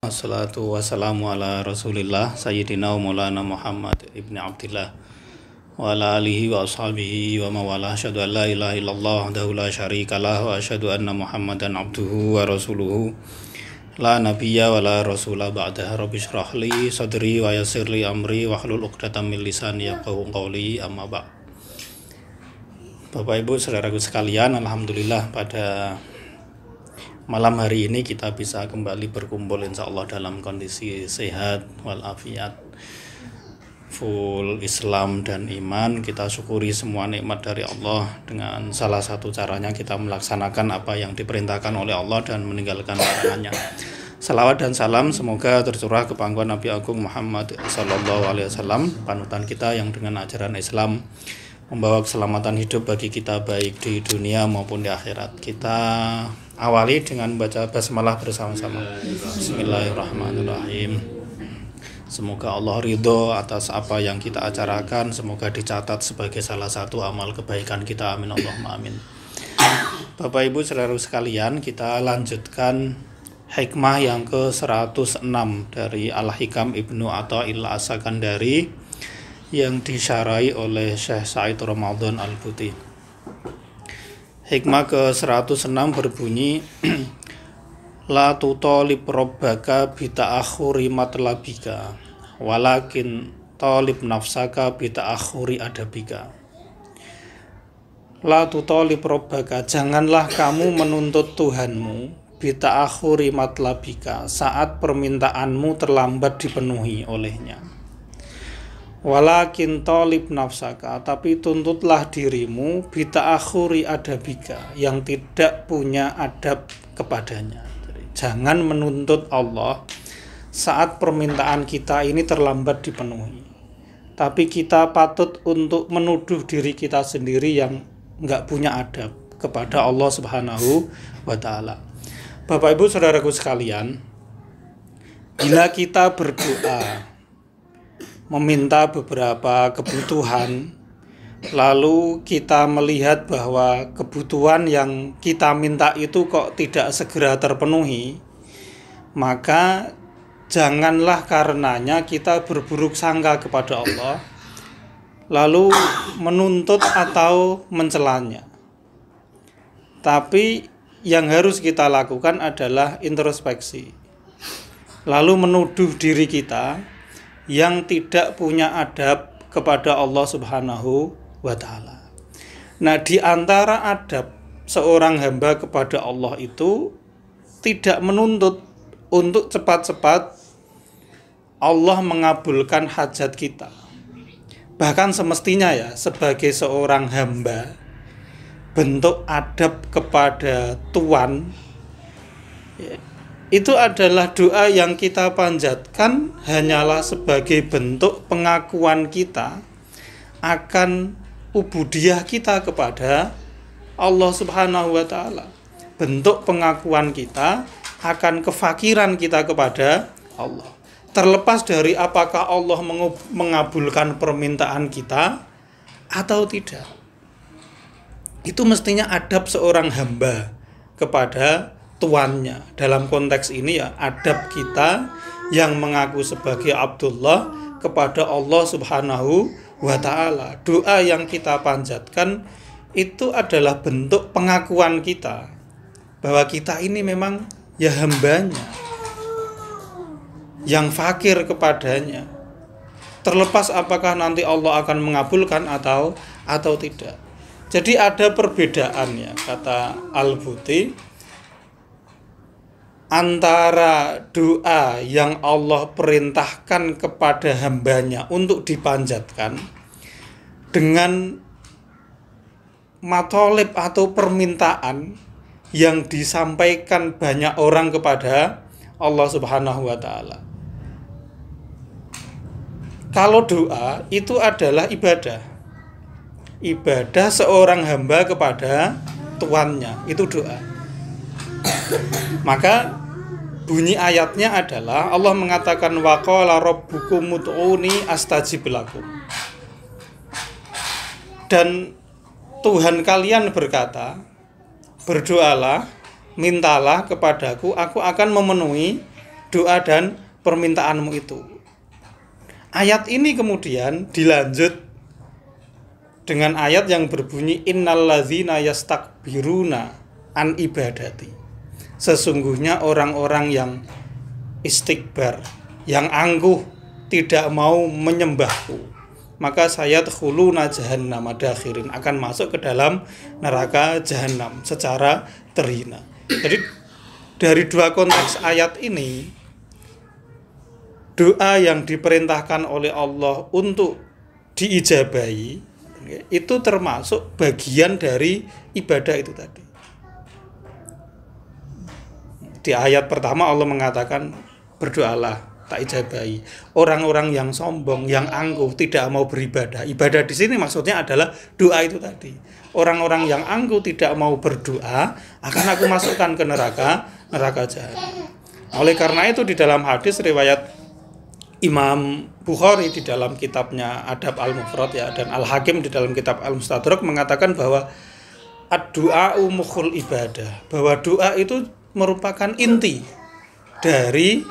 Assalatu wassalamu ala rasulillah Sayyidina wa maulana Muhammad ibn Abdillah wa ala alihi wa ashabihi wa mawalah. Asyhadu an la ilaha illallah wahdahu la syarikalah wa asyhadu anna Muhammadan abduhu wa rasuluhu la nabiyya wa la rasula ba'dahu. Rabbi shrah li sadri wa yassir li amri wa hlul 'uqdatam min lisani yafqahu qawli, amma ba'd. Bapak Ibu saudaraku sekalian, alhamdulillah pada malam hari ini kita bisa kembali berkumpul insya Allah dalam kondisi sehat walafiat, full Islam dan iman. Kita syukuri semua nikmat dari Allah dengan salah satu caranya kita melaksanakan apa yang diperintahkan oleh Allah dan meninggalkan larangannya. Salawat dan salam semoga tercurah ke pangkuan Nabi Agung Muhammad SAW, panutan kita yang dengan ajaran Islam membawa keselamatan hidup bagi kita baik di dunia maupun di akhirat. Kita awali dengan baca basmalah bersama-sama. Bismillahirrahmanirrahim. Semoga Allah ridho atas apa yang kita acarakan. Semoga dicatat sebagai salah satu amal kebaikan kita. Amin Allahumma amin. Bapak Ibu saudara sekalian, kita lanjutkan hikmah yang ke-106 dari Al-Hikam Ibnu Athaillah As-Sakandari yang disyarahi oleh Syekh Said Ramadan Al-Buti. Hikmah ke-106 berbunyi la tutalib rabbaka bita'akhuri matlabika walakin talib nafsaka bita'akhuri adabika. La tutalib rabbaka, janganlah kamu menuntut Tuhanmu bita'akhuri matlabika, saat permintaanmu terlambat dipenuhi olehnya. Walakin talib nafsaka, tapi tuntutlah dirimu bita'akhuri adabika, yang tidak punya adab kepadanya. Jadi, jangan menuntut Allah saat permintaan kita ini terlambat dipenuhi, tapi kita patut untuk menuduh diri kita sendiri yang nggak punya adab kepada Allah Subhanahu wa ta'ala. Bapak Ibu saudaraku sekalian, bila kita berdoa meminta beberapa kebutuhan, lalu kita melihat bahwa kebutuhan yang kita minta itu kok tidak segera terpenuhi, maka janganlah karenanya kita berburuk sangka kepada Allah lalu menuntut atau mencelanya. Tapi yang harus kita lakukan adalah introspeksi, lalu menuduh diri kita yang tidak punya adab kepada Allah Subhanahu wa ta'ala. Nah, di antara adab seorang hamba kepada Allah itu tidak menuntut untuk cepat-cepat Allah mengabulkan hajat kita. Bahkan semestinya ya, sebagai seorang hamba, bentuk adab kepada Tuhan itu adalah doa yang kita panjatkan hanyalah sebagai bentuk pengakuan kita akan ubudiyah kita kepada Allah Subhanahu wa ta'ala. Bentuk pengakuan kita akan kefakiran kita kepada Allah. Terlepas dari apakah Allah mengabulkan permintaan kita atau tidak. Itu mestinya adab seorang hamba kepada tuannya. Dalam konteks ini ya, adab kita yang mengaku sebagai Abdullah kepada Allah Subhanahu wa ta'ala. Doa yang kita panjatkan itu adalah bentuk pengakuan kita bahwa kita ini memang ya hambanya yang fakir kepadanya, terlepas apakah nanti Allah akan mengabulkan atau tidak. Jadi ada perbedaan ya, kata Al-Buti, antara doa yang Allah perintahkan kepada hambanya untuk dipanjatkan dengan matolib atau permintaan yang disampaikan banyak orang kepada Allah Subhanahu wa ta'ala. Kalau doa itu adalah ibadah seorang hamba kepada tuannya, itu doa. Maka bunyi ayatnya adalah Allah mengatakan wa qala rabbukum ud'uni astajib lakum. Dan Tuhan kalian berkata, berdoalah, mintalah kepadaku, aku akan memenuhi doa dan permintaanmu itu. Ayat ini kemudian dilanjut dengan ayat yang berbunyi innalladzina yastakbiruna an ibadati. Sesungguhnya orang-orang yang istikbar, yang angkuh, tidak mau menyembahku, maka saya tkhuluna jahannam madakhirin, akan masuk ke dalam neraka jahanam secara terhina. Jadi dari dua konteks ayat ini, doa yang diperintahkan oleh Allah untuk diijabahi itu termasuk bagian dari ibadah itu tadi. Di ayat pertama Allah mengatakan berdoalah tak ijabahi. Orang-orang yang sombong, yang angkuh, tidak mau beribadah. Ibadah di sini maksudnya adalah doa itu tadi. Orang-orang yang angkuh tidak mau berdoa akan aku masukkan ke neraka jahanam. Oleh karena itu di dalam hadis riwayat Imam Bukhari di dalam kitabnya Adab Al-Mufrad ya, dan Al-Hakim di dalam kitab Al-Mustadrak mengatakan bahwa ad-du'a'u mukhul ibadah, bahwa doa itu merupakan inti dari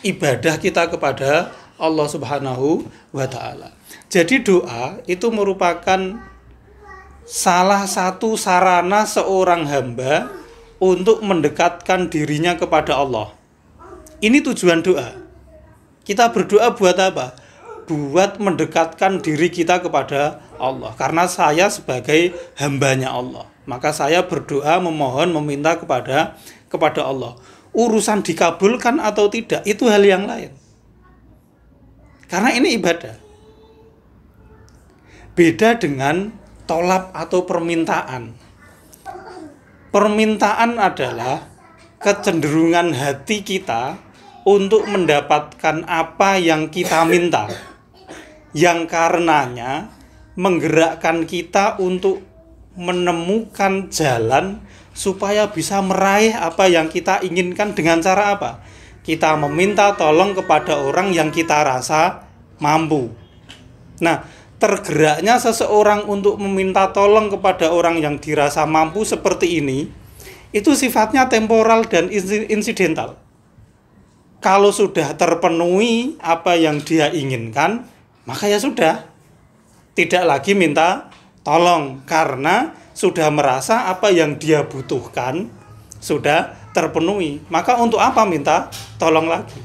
ibadah kita kepada Allah Subhanahu wa taala. Jadi doa itu merupakan salah satu sarana seorang hamba untuk mendekatkan dirinya kepada Allah. Ini tujuan doa. Kita berdoa buat apa? Buat mendekatkan diri kita kepada Allah. Karena saya sebagai hambanya Allah, maka saya berdoa, memohon, meminta kepada Allah. Urusan dikabulkan atau tidak itu hal yang lain. Karena ini ibadah. Beda dengan tolab atau permintaan. Permintaan adalah kecenderungan hati kita untuk mendapatkan apa yang kita minta, yang karenanya menggerakkan kita untuk menemukan jalan supaya bisa meraih apa yang kita inginkan. Dengan cara apa? Kita meminta tolong kepada orang yang kita rasa mampu. Nah, tergeraknya seseorang untuk meminta tolong kepada orang yang dirasa mampu seperti ini, itu sifatnya temporal dan insidental. Kalau sudah terpenuhi apa yang dia inginkan, maka ya sudah, tidak lagi minta tolong karena sudah merasa apa yang dia butuhkan sudah terpenuhi. Maka untuk apa minta tolong lagi?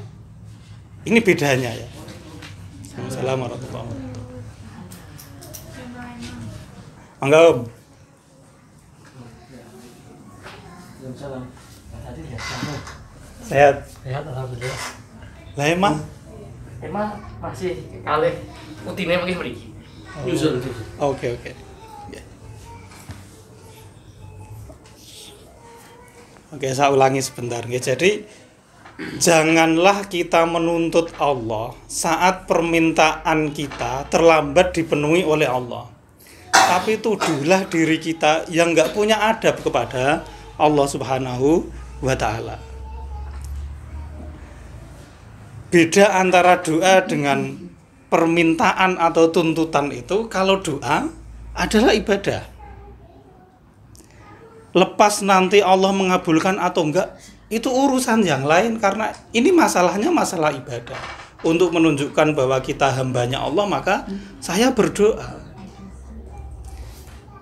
Ini bedanya ya. Assalamualaikum warahmatullahi wabarakatuh. Mangga Om. Sehat. Sehat alhamdulillah. Lah emang masih kalih putine mungkin mriki. Nyusul. Oke. Oke, saya ulangi sebentar. Jadi janganlah kita menuntut Allah saat permintaan kita terlambat dipenuhi oleh Allah. Tapi tuduhlah diri kita yang nggak punya adab kepada Allah Subhanahu wa ta'ala. Beda antara doa dengan permintaan atau tuntutan itu, kalau doa adalah ibadah. Lepas nanti Allah mengabulkan atau enggak, itu urusan yang lain, karena ini masalahnya masalah ibadah. Untuk menunjukkan bahwa kita hambanya Allah, maka saya berdoa.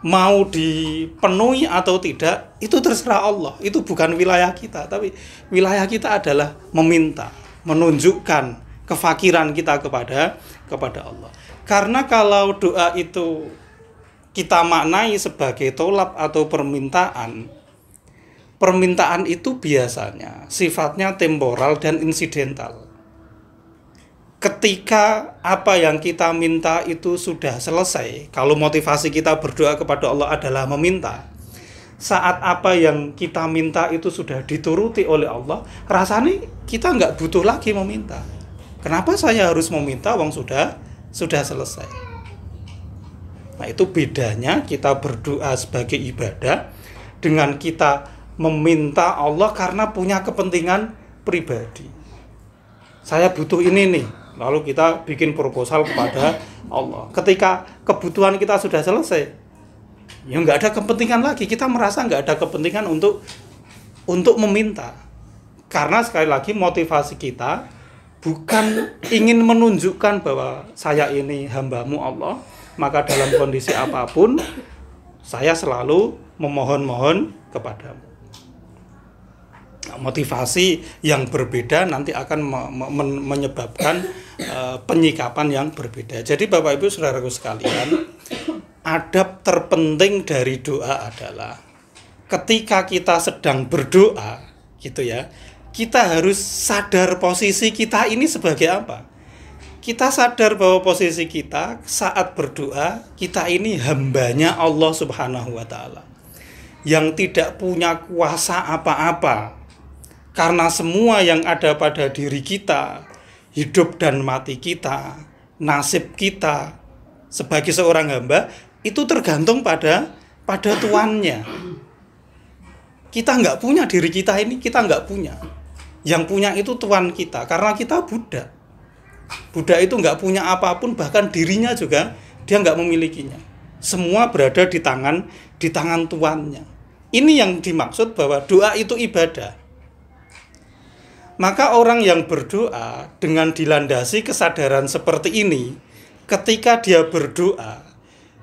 Mau dipenuhi atau tidak, itu terserah Allah. Itu bukan wilayah kita, tapi wilayah kita adalah meminta, menunjukkan kefakiran kita kepada Allah. Karena kalau doa itu kita maknai sebagai tolab atau permintaan itu biasanya sifatnya temporal dan insidental. Ketika apa yang kita minta itu sudah selesai, kalau motivasi kita berdoa kepada Allah adalah meminta, saat apa yang kita minta itu sudah dituruti oleh Allah, rasanya kita nggak butuh lagi meminta. Kenapa saya harus meminta wong sudah selesai? Nah, itu bedanya kita berdoa sebagai ibadah dengan kita meminta Allah karena punya kepentingan pribadi. Saya butuh ini nih, lalu kita bikin proposal kepada Allah. Ketika kebutuhan kita sudah selesai, ya nggak ada kepentingan lagi. Kita merasa nggak ada kepentingan untuk meminta. Karena sekali lagi motivasi kita bukan ingin menunjukkan bahwa saya ini hamba-Mu Allah, maka dalam kondisi apapun saya selalu memohon-mohon kepadamu. Motivasi yang berbeda nanti akan menyebabkan penyikapan yang berbeda. Jadi Bapak Ibu Saudaraku sekalian, adab terpenting dari doa adalah ketika kita sedang berdoa, gitu ya, kita harus sadar posisi kita ini sebagai apa. Kita sadar bahwa posisi kita saat berdoa, kita ini hambanya Allah Subhanahu wa Ta'ala, yang tidak punya kuasa apa-apa. Karena semua yang ada pada diri kita, hidup dan mati kita, nasib kita sebagai seorang hamba, itu tergantung pada Tuannya. Kita nggak punya diri kita ini, kita nggak punya. Yang punya itu Tuhan kita, karena kita budak. Budak itu nggak punya apapun, bahkan dirinya juga dia nggak memilikinya. Semua berada di tangan Tuannya. Ini yang dimaksud bahwa doa itu ibadah. Maka orang yang berdoa dengan dilandasi kesadaran seperti ini, ketika dia berdoa,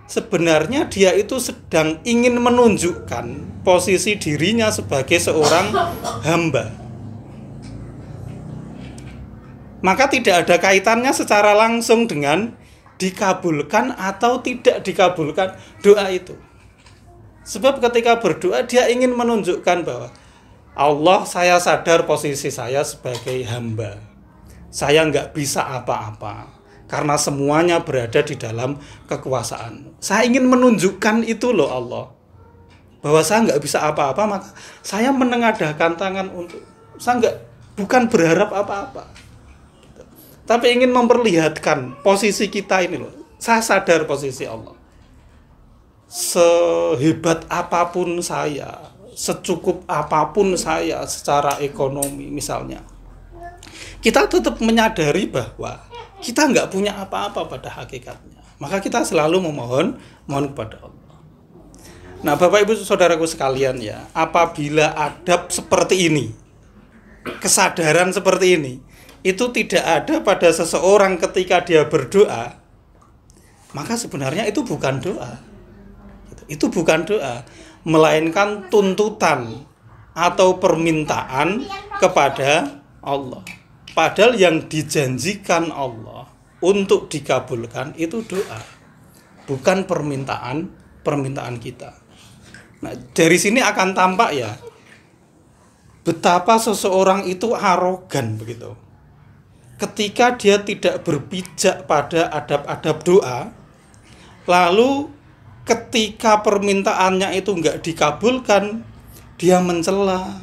sebenarnya dia itu sedang ingin menunjukkan posisi dirinya sebagai seorang hamba. Maka tidak ada kaitannya secara langsung dengan dikabulkan atau tidak dikabulkan doa itu. Sebab ketika berdoa dia ingin menunjukkan bahwa Allah, saya sadar posisi saya sebagai hamba. Saya nggak bisa apa-apa karena semuanya berada di dalam kekuasaan. Saya ingin menunjukkan itu loh Allah, bahwa saya nggak bisa apa-apa, maka saya menengadahkan tangan untuk, saya bukan berharap apa-apa, tapi ingin memperlihatkan posisi kita ini loh. Saya sadar posisi Allah. Sehebat apapun saya, secukup apapun saya secara ekonomi misalnya, kita tetap menyadari bahwa kita nggak punya apa-apa pada hakikatnya. Maka kita selalu mohon kepada Allah. Nah Bapak Ibu Saudaraku sekalian ya, apabila adab seperti ini, kesadaran seperti ini, itu tidak ada pada seseorang ketika dia berdoa, maka sebenarnya itu bukan doa. Itu bukan doa, melainkan tuntutan atau permintaan kepada Allah. Padahal yang dijanjikan Allah untuk dikabulkan itu doa, bukan permintaan kita. Nah, dari sini akan tampak ya, betapa seseorang itu arogan begitu. Ketika dia tidak berpijak pada adab-adab doa, lalu ketika permintaannya itu enggak dikabulkan, dia mencela,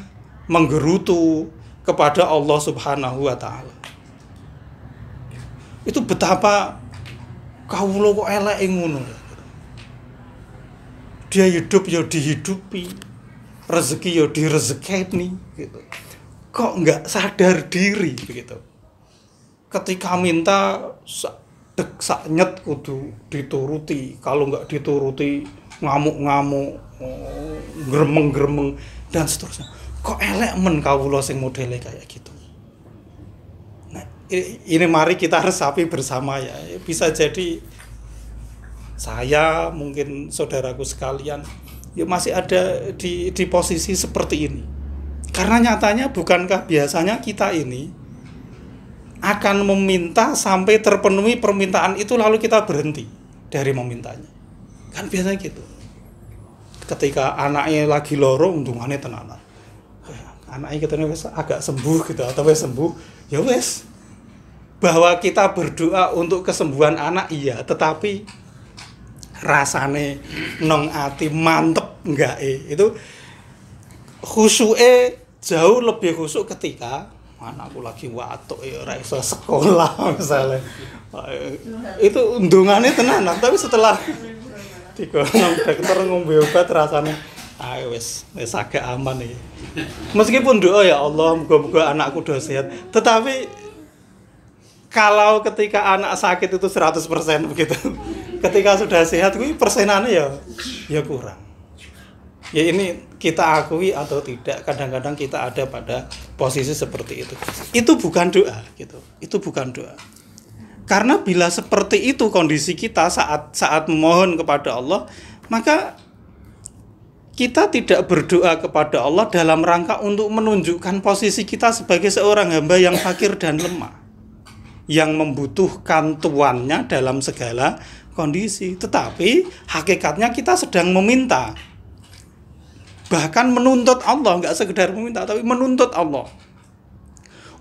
menggerutu kepada Allah Subhanahu wa Ta'ala. Itu betapa kawula kok elek ngono. Dia hidup ya dihidupi, rezeki ya direzekeni gitu. Kok enggak sadar diri begitu. Ketika minta sak-nyet kudu dituruti, kalau nggak dituruti ngamuk-ngamuk, gremeng-gremeng dan seterusnya. Kok elek men kawula sing modele kayak gitu. Nah, ini mari kita resapi bersama ya. Bisa jadi saya, mungkin saudaraku sekalian, ya masih ada di posisi seperti ini. Karena nyatanya bukankah biasanya kita ini akan meminta sampai terpenuhi permintaan itu lalu kita berhenti dari memintanya. Kan biasanya gitu. Ketika anaknya lagi loro untungannya tenanan. Anaknya katanya wes agak sembuh gitu atau wes sembuh, ya wes. Bahwa kita berdoa untuk kesembuhan anak iya, tetapi rasane nong ati mantep enggak itu khusyuke jauh lebih khusyuk ketika anakku lagi watuk ya ora iso sekolah misalnya. Itu undungannya tenanan, tapi setelah digolong dokter ngombe obat rasanya ayo wis agak aman iki. Meskipun doa ya Allah muga-muga anakku do sehat, tetapi kalau ketika anak sakit itu 100% begitu. Ketika sudah sehat kuwi persenane ya kurang. Ya ini kita akui atau tidak, kadang-kadang kita ada pada posisi seperti itu. Itu bukan doa gitu. Itu bukan doa. Karena bila seperti itu kondisi kita saat memohon kepada Allah, maka kita tidak berdoa kepada Allah dalam rangka untuk menunjukkan posisi kita sebagai seorang hamba yang fakir dan lemah, yang membutuhkan tuannya dalam segala kondisi. Tetapi hakikatnya kita sedang meminta, bahkan menuntut Allah, nggak sekedar meminta, tapi menuntut Allah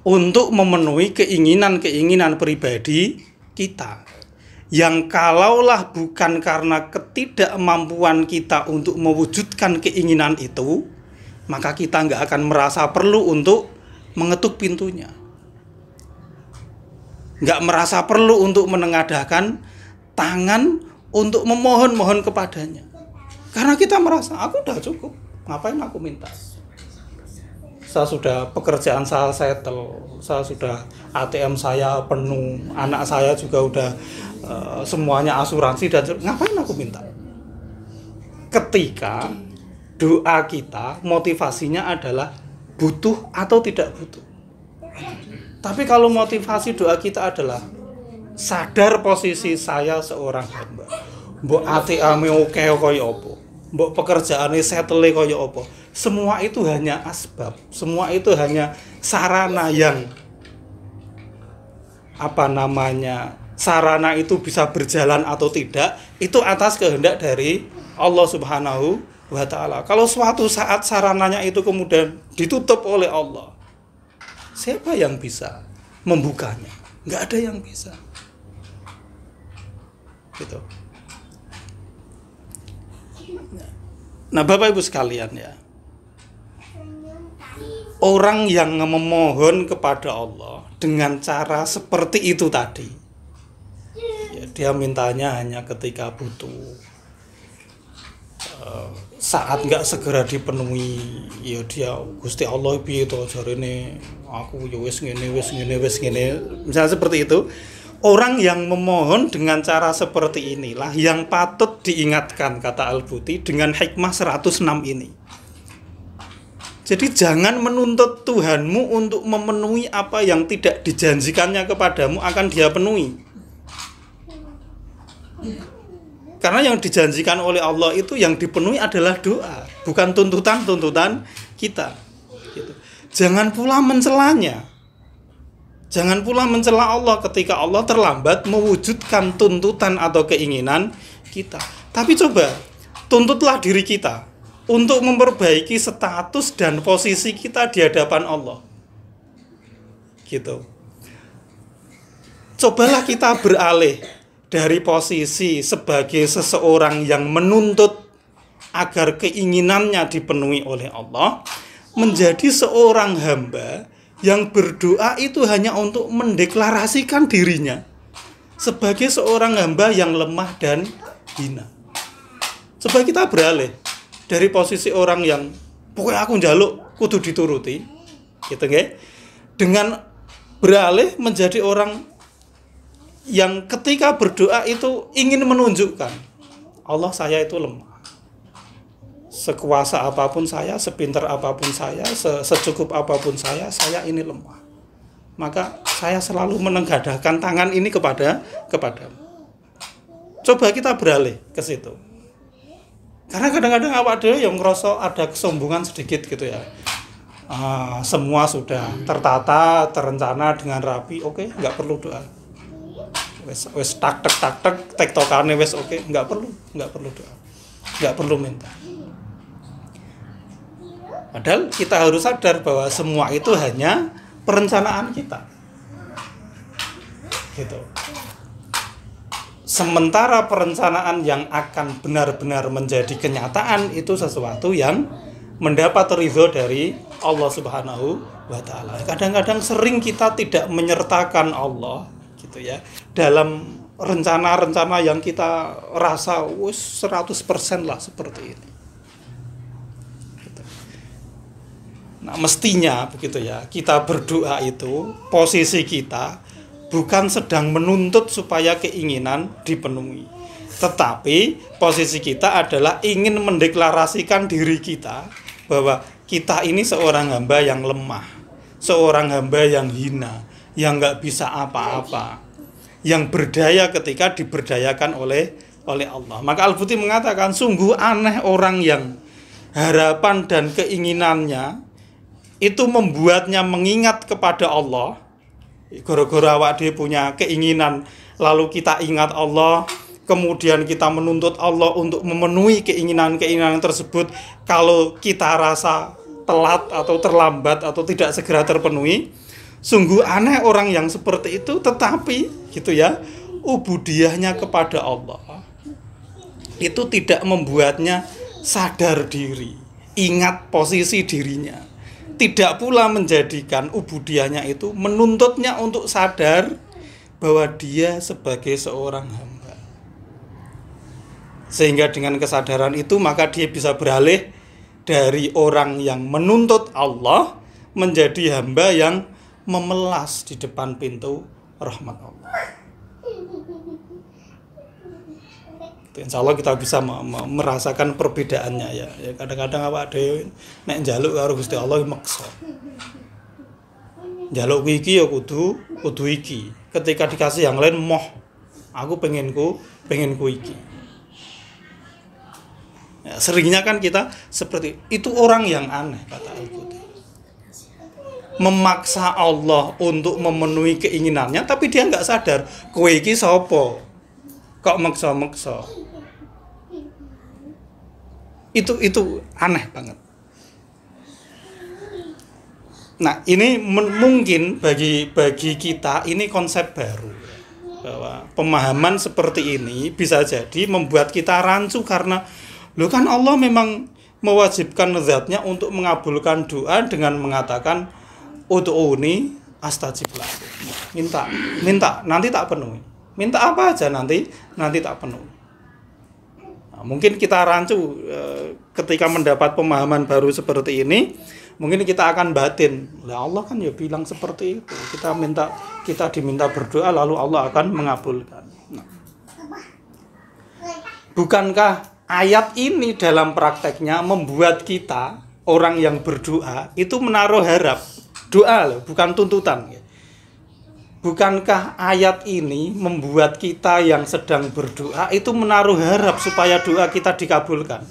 untuk memenuhi keinginan-keinginan pribadi kita. Yang kalaulah bukan karena ketidakmampuan kita untuk mewujudkan keinginan itu, maka kita nggak akan merasa perlu untuk mengetuk pintunya. Nggak merasa perlu untuk menengadahkan tangan untuk memohon-mohon kepadanya. Karena kita merasa, aku udah cukup, ngapain aku minta? Saya sudah, pekerjaan saya settle, saya sudah ATM saya penuh, anak saya juga udah semuanya asuransi, dan ngapain aku minta? Ketika doa kita motivasinya adalah butuh atau tidak butuh. Tapi kalau motivasi doa kita adalah sadar posisi saya seorang hamba, mbok ATM oke kaya apa, mbok pekerjaane settle kaya apa, semua itu hanya asbab, semua itu hanya sarana yang sarana itu bisa berjalan atau tidak, itu atas kehendak dari Allah Subhanahu wa Ta'ala. Kalau suatu saat sarananya itu kemudian ditutup oleh Allah, siapa yang bisa membukanya? Nggak ada yang bisa. Gitu. Nah, Bapak Ibu sekalian ya, orang yang memohon kepada Allah dengan cara seperti itu tadi, ya, dia mintanya hanya ketika butuh, saat nggak segera dipenuhi, ya dia Gusti Allah piye to jarene aku ya wis ngene, misalnya seperti itu. Orang yang memohon dengan cara seperti inilah yang patut diingatkan, kata Al-Buti, dengan hikmah 106 ini. Jadi jangan menuntut Tuhanmu untuk memenuhi apa yang tidak dijanjikannya kepadamu akan Dia penuhi. Karena yang dijanjikan oleh Allah itu yang dipenuhi adalah doa, bukan tuntutan-tuntutan kita. Gitu. Jangan pula mencelanya. Jangan pula mencela Allah ketika Allah terlambat mewujudkan tuntutan atau keinginan kita. Tapi coba, tuntutlah diri kita untuk memperbaiki status dan posisi kita di hadapan Allah. Gitu. Cobalah kita beralih dari posisi sebagai seseorang yang menuntut agar keinginannya dipenuhi oleh Allah, menjadi seorang hamba yang berdoa itu hanya untuk mendeklarasikan dirinya sebagai seorang hamba yang lemah dan hina. Coba kita beralih dari posisi orang yang pokoknya aku njaluk kudu dituruti, gitu nggih, dengan beralih menjadi orang yang ketika berdoa itu ingin menunjukkan Allah, saya itu lemah. Sekuasa apapun saya, sepintar apapun saya, secukup apapun saya ini lemah. Maka saya selalu menengadahkan tangan ini kepadamu. Coba kita beralih ke situ. Karena kadang-kadang awak dhewe yang ngerasa ada kesombongan sedikit gitu ya. Semua sudah tertata, terencana dengan rapi, oke, nggak perlu doa. Wes tak tektokane wes oke, nggak perlu doa. Nggak perlu minta. Padahal kita harus sadar bahwa semua itu hanya perencanaan kita. Gitu. Sementara perencanaan yang akan benar-benar menjadi kenyataan itu sesuatu yang mendapat ridho dari Allah Subhanahu wa Ta'ala. Kadang-kadang sering kita tidak menyertakan Allah gitu ya dalam rencana-rencana yang kita rasa 100% lah seperti ini. Nah, mestinya begitu ya, kita berdoa itu posisi kita bukan sedang menuntut supaya keinginan dipenuhi, tetapi posisi kita adalah ingin mendeklarasikan diri kita bahwa kita ini seorang hamba yang lemah, seorang hamba yang hina, yang nggak bisa apa-apa, yang berdaya ketika diberdayakan oleh Allah. Maka Al-Buti mengatakan, sungguh aneh orang yang harapan dan keinginannya itu membuatnya mengingat kepada Allah. Gara-gara awak dia punya keinginan, lalu kita ingat Allah, kemudian kita menuntut Allah untuk memenuhi keinginan-keinginan tersebut. Kalau kita rasa telat atau terlambat atau tidak segera terpenuhi, sungguh aneh orang yang seperti itu. Tetapi gitu ya, ubudiyahnya kepada Allah itu tidak membuatnya sadar diri, ingat posisi dirinya. Tidak pula menjadikan ubudiyahnya itu menuntutnya untuk sadar bahwa dia sebagai seorang hamba. Sehingga dengan kesadaran itu maka dia bisa beralih dari orang yang menuntut Allah menjadi hamba yang memelas di depan pintu rahmat Allah. Insya Allah kita bisa merasakan perbedaannya ya. Kadang-kadang awak dhewe nek njaluk karo Gusti Allah maksa. Njaluk iki ya kudu iki. Ketika dikasih yang lain moh, aku pengenku iki. Ya, seringnya kan kita seperti itu, orang yang aneh kata Al-Buti. Memaksa Allah untuk memenuhi keinginannya tapi dia nggak sadar kowe iki sapa. Kok maksa-maksa. Itu aneh banget. Nah, ini mungkin bagi kita ini konsep baru, bahwa pemahaman seperti ini bisa jadi membuat kita rancu karena kan Allah memang mewajibkan zatnya untuk mengabulkan doa dengan mengatakan ud'uni astajib lakum. Minta nanti tak penuhi. Minta apa aja nanti tak penuhi. Nah, mungkin kita rancu ketika mendapat pemahaman baru seperti ini, mungkin kita akan batin. Lah Allah kan ya bilang seperti itu. Kita diminta berdoa lalu Allah akan mengabulkan. Nah, bukankah ayat ini dalam prakteknya membuat kita orang yang berdoa itu menaruh harap? Doa loh, bukan tuntutan. Bukankah ayat ini membuat kita yang sedang berdoa itu menaruh harap supaya doa kita dikabulkan?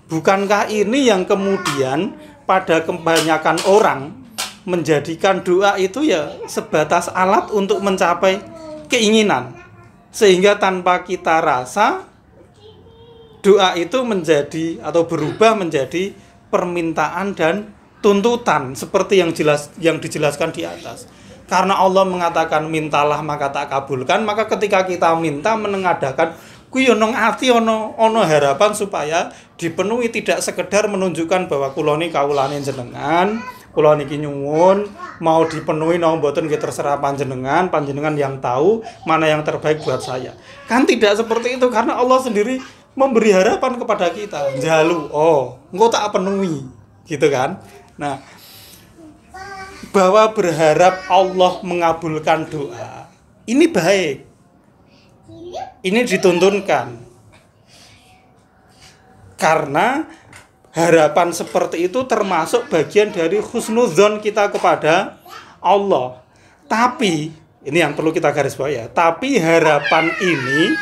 Bukankah ini yang kemudian pada kebanyakan orang menjadikan doa itu ya sebatas alat untuk mencapai keinginan, sehingga tanpa kita rasa doa itu menjadi atau berubah menjadi permintaan dan tuntutan seperti yang dijelaskan di atas. Karena Allah mengatakan mintalah maka tak kabulkan, maka ketika kita minta menengadakan kuwi nang ati ana harapan supaya dipenuhi, tidak sekedar menunjukkan bahwa kula niki kawulane jenengan, kula niki nyuwun mau dipenuhi nang mboten nggih terserah panjenengan yang tahu mana yang terbaik buat saya. Kan tidak seperti itu, karena Allah sendiri memberi harapan kepada kita. Njaluk, engko tak penuhi. Gitu kan? Nah, bahwa berharap Allah mengabulkan doa ini baik, ini dituntunkan, karena harapan seperti itu termasuk bagian dari husnudzon kita kepada Allah. Tapi ini yang perlu kita garis bawah ya, tapi harapan ini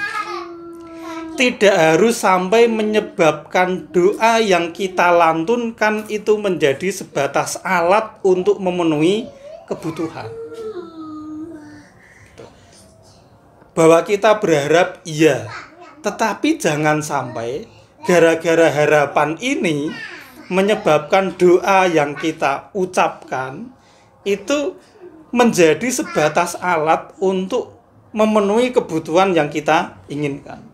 tidak harus sampai menyebabkan doa yang kita lantunkan itu menjadi sebatas alat untuk memenuhi kebutuhan. Bahwa kita berharap iya, tetapi jangan sampai gara-gara harapan ini menyebabkan doa yang kita ucapkan itu menjadi sebatas alat untuk memenuhi kebutuhan yang kita inginkan.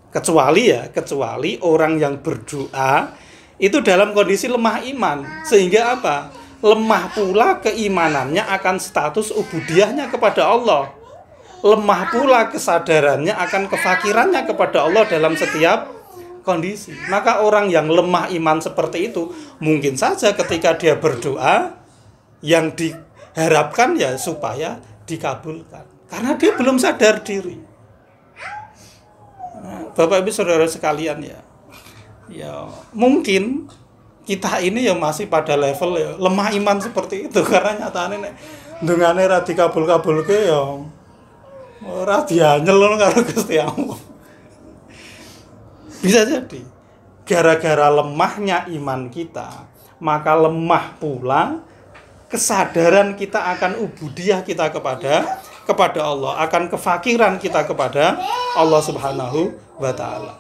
Kecuali orang yang berdoa itu dalam kondisi lemah iman, sehingga apa? Lemah pula keimanannya akan status ubudiyahnya kepada Allah. Lemah pula kesadarannya akan kefakirannya kepada Allah dalam setiap kondisi. Maka orang yang lemah iman seperti itu mungkin saja ketika dia berdoa yang diharapkan ya supaya dikabulkan, karena dia belum sadar diri. Bapak Ibu Saudara sekalian ya, Ya mungkin kita ini ya masih pada level ya lemah iman seperti itu karena nyatane nek ndungane ra dikabul-kabulke ya ora dianyel karo Gusti Allah. Bisa jadi gara-gara lemahnya iman kita, maka lemah pula kesadaran kita akan ubudiyah kita kepada Allah, akan kefakiran kita kepada Allah Subhanahu wa taala.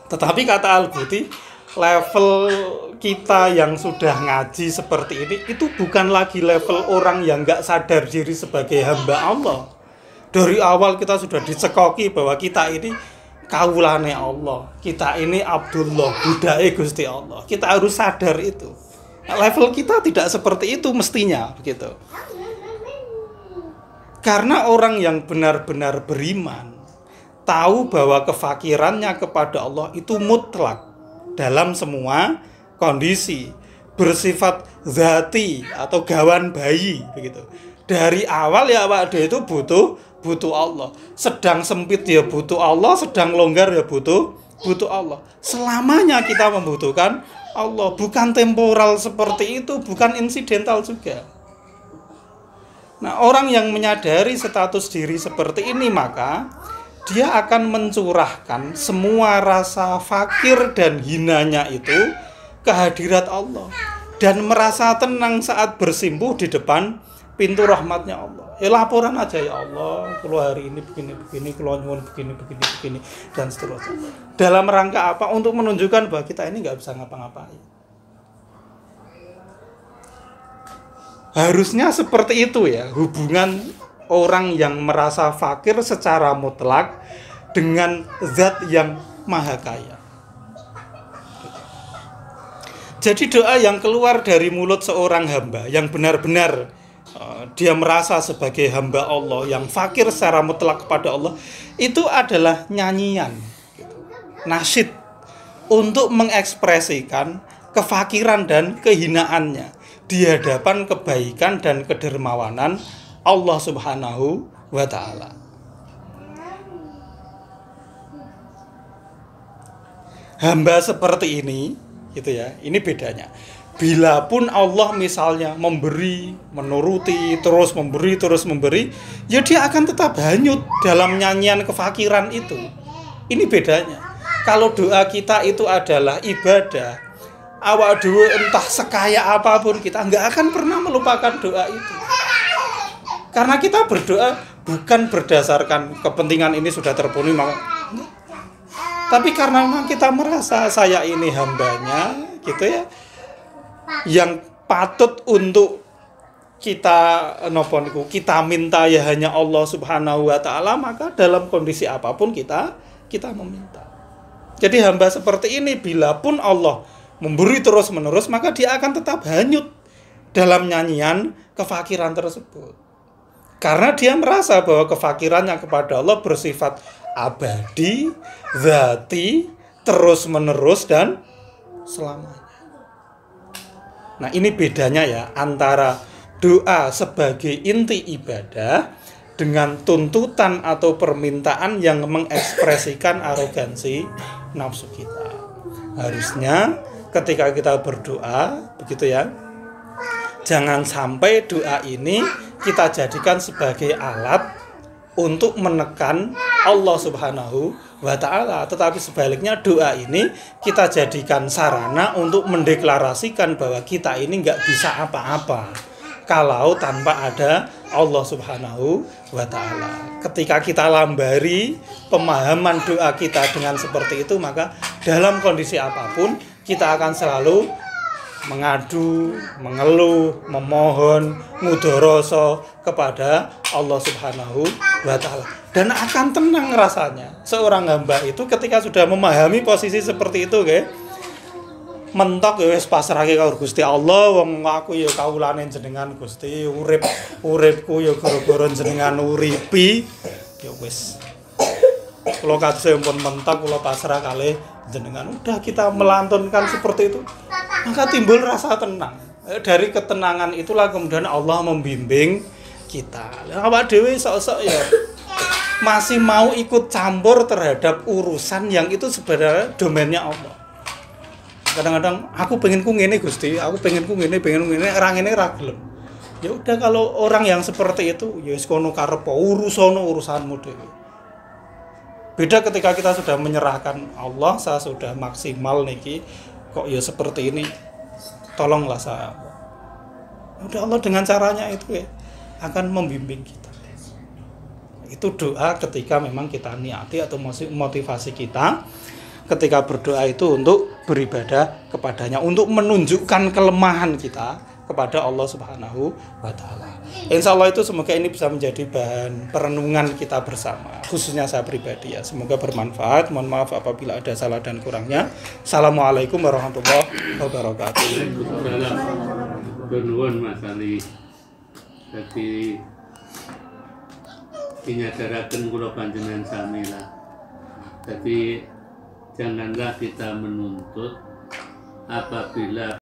Tetapi kata Al-Buti, level kita yang sudah ngaji seperti ini itu bukan lagi level orang yang nggak sadar diri sebagai hamba Allah. Dari awal kita sudah dicekoki bahwa kita ini kaulane Allah, kita ini Abdullah, budake Gusti Allah. Kita harus sadar itu. Level kita tidak seperti itu mestinya, begitu. Karena orang yang benar-benar beriman tahu bahwa kefakirannya kepada Allah itu mutlak dalam semua kondisi, bersifat zati atau gawan bayi, begitu. Dari awal ya Pak dia itu butuh Allah. Sedang sempit ya butuh Allah, sedang longgar ya butuh Allah. Selamanya kita membutuhkan Allah, bukan temporal seperti itu, bukan insidental juga. Nah, orang yang menyadari status diri seperti ini, maka dia akan mencurahkan semua rasa fakir dan hinanya itu ke hadirat Allah dan merasa tenang saat bersimpuh di depan pintu rahmatnya Allah. Ya laporan aja, ya Allah, kalau hari ini begini, kalau nyuwun begini dan seterusnya. Dalam rangka apa? Untuk menunjukkan bahwa kita ini nggak bisa ngapa-ngapain. Harusnya seperti itu ya hubungan orang yang merasa fakir secara mutlak dengan zat yang maha kaya. Jadi doa yang keluar dari mulut seorang hamba yang benar-benar dia merasa sebagai hamba Allah yang fakir secara mutlak kepada Allah, itu adalah nyanyian, nasyid untuk mengekspresikan kefakiran dan kehinaannya di hadapan kebaikan dan kedermawanan Allah Subhanahu wa taala. Hamba seperti ini, gitu ya. Ini bedanya. Bila pun Allah misalnya memberi, menuruti, terus memberi, ya dia akan tetap hanyut dalam nyanyian kefakiran itu. Ini bedanya. Kalau doa kita itu adalah ibadah, awak dhewe entah sekaya apapun kita nggak akan pernah melupakan doa itu. Karena kita berdoa bukan berdasarkan kepentingan ini sudah terpenuhi, tapi karena memang kita merasa saya ini hambanya, gitu ya, yang patut untuk kita minta ya hanya Allah Subhanahu wa taala, maka dalam kondisi apapun kita meminta. Jadi hamba seperti ini bila pun Allah memberi terus-menerus, maka dia akan tetap hanyut dalam nyanyian kefakiran tersebut. Karena dia merasa bahwa kefakirannya kepada Allah bersifat abadi, zati, terus-menerus dan selamanya. Nah, ini bedanya ya antara doa sebagai inti ibadah dengan tuntutan atau permintaan yang mengekspresikan arogansi nafsu kita. Harusnya ketika kita berdoa, begitu ya, jangan sampai doa ini kita jadikan sebagai alat untuk menekan Allah Subhanahu wa ta'ala, tetapi sebaliknya doa ini kita jadikan sarana untuk mendeklarasikan bahwa kita ini nggak bisa apa-apa kalau tanpa ada Allah Subhanahu wa ta'ala. Ketika kita lambari pemahaman doa kita dengan seperti itu, maka dalam kondisi apapun kita akan selalu mengadu, mengeluh, memohon, ngudoroso kepada Allah Subhanahu wa ta'ala. Dan akan tenang rasanya seorang hamba itu ketika sudah memahami posisi seperti itu, kayak mentok ya wis pasrahke karo Gusti Allah, wong aku ya kawulane jenengan Gusti, uripku ya gara-gara jenengan uripi, ya wis. Kula kadhe pun mentok, kula pasrah kalih jenengan. Udah kita melantunkan seperti itu, maka timbul rasa tenang. Dari ketenangan itulah kemudian Allah membimbing kita. Awak dhewe sok-sok ya masih mau ikut campur terhadap urusan yang itu sebenarnya domainnya Allah. Kadang-kadang aku pengen ku ngene Gusti, aku pengen ku ngene, orang ini ra gelem. Ya udah, kalau orang yang seperti itu ya wis kono karep urusanmu dhewe. Beda ketika kita sudah menyerahkan Allah, saya sudah maksimal niki, kok ya seperti ini, tolonglah saya. Udah, Allah dengan caranya itu ya akan membimbing kita. Itu doa ketika memang kita niati atau motivasi kita ketika berdoa itu untuk beribadah kepadanya, untuk menunjukkan kelemahan kita kepada Allah Subhanahu wa taala. Insya Allah itu semoga ini bisa menjadi bahan perenungan kita bersama, khususnya saya pribadi ya. Semoga bermanfaat. Mohon maaf apabila ada salah dan kurangnya. Assalamualaikum warahmatullahi wabarakatuh. Nuwun Mas Ali. Dadi dinyadaraken kula panjenengan sami lah. Jadi janganlah kita menuntut apabila